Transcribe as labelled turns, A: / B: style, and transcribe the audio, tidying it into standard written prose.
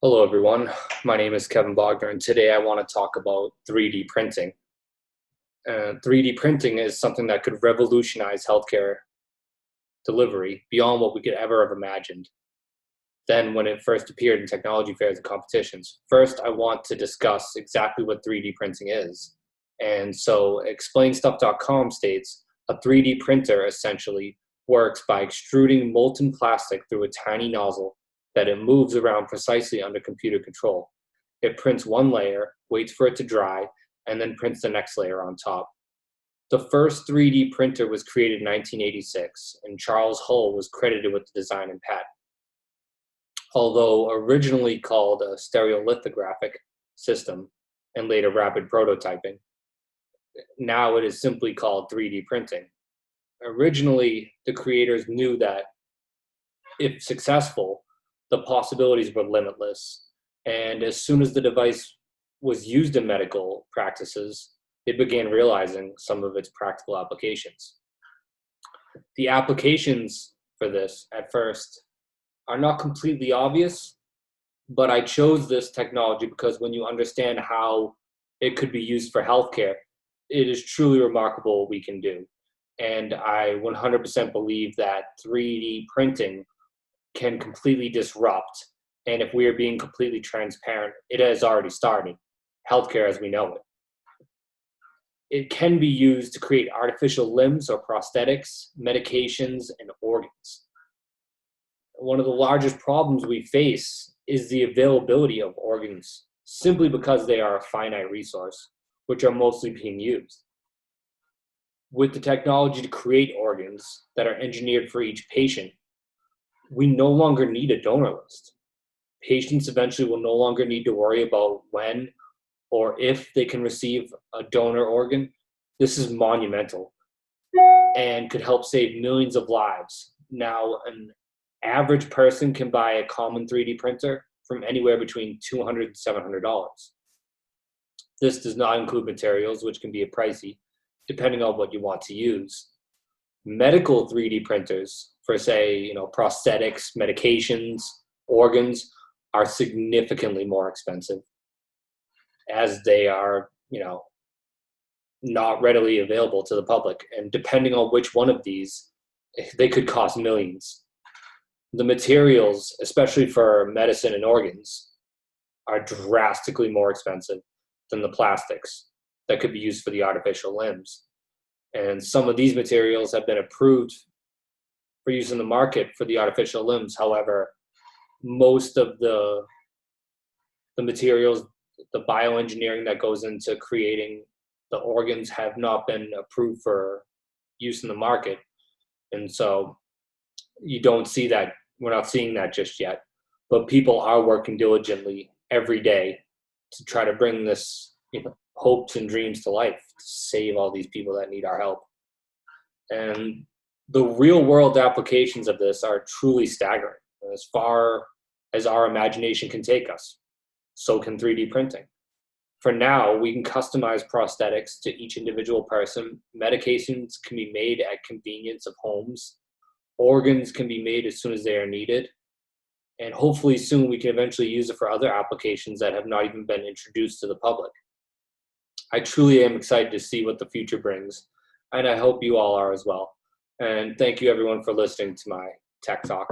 A: Hello, everyone. My name is Kevin Bogner, and today I want to talk about 3D printing. 3D printing is something that could revolutionize healthcare delivery beyond what we could ever have imagined. Then, when it first appeared in technology fairs and competitions, first I want to discuss exactly what 3D printing is. And so, explainstuff.com states a 3D printer essentially works by extruding molten plastic through a tiny nozzle that it moves around precisely under computer control. It prints one layer, waits for it to dry, and then prints the next layer on top. The first 3D printer was created in 1986, and Charles Hull was credited with the design and patent. Although originally called a stereolithographic system and later rapid prototyping, now it is simply called 3D printing. Originally, the creators knew that if successful, the possibilities were limitless. And as soon as the device was used in medical practices, they began realizing some of its practical applications. The applications for this at first are not completely obvious, but I chose this technology because when you understand how it could be used for healthcare, it is truly remarkable what we can do. And I 100% believe that 3D printing can completely disrupt. And if we are being completely transparent, it has already started, healthcare as we know it. It can be used to create artificial limbs or prosthetics, medications, and organs. One of the largest problems we face is the availability of organs simply because they are a finite resource, which are mostly being used. With the technology to create organs that are engineered for each patient, we no longer need a donor list. Patients eventually will no longer need to worry about when or if they can receive a donor organ. This is monumental and could help save millions of lives. Now, an average person can buy a common 3D printer from anywhere between $200 and $700. This does not include materials, which can be pricey, depending on what you want to use. Medical 3D printers for, say, prosthetics, medications, organs are significantly more expensive as they are, not readily available to the public. And depending on which one of these, they could cost millions. The materials, especially for medicine and organs, are drastically more expensive than the plastics that could be used for the artificial limbs. And some of these materials have been approved for use in the market for the artificial limbs. However, most of the materials, the bioengineering that goes into creating the organs have not been approved for use in the market. And so you don't see that. We're not seeing that just yet. But people are working diligently every day to try to bring this hopes and dreams to life, to save all these people that need our help. And the real world applications of this are truly staggering. As far as our imagination can take us, so can 3D printing. For now, we can customize prosthetics to each individual person. Medications can be made at convenience of homes. Organs can be made as soon as they are needed. And hopefully soon we can eventually use it for other applications that have not even been introduced to the public. I truly am excited to see what the future brings, and I hope you all are as well. And thank you everyone for listening to my tech talk.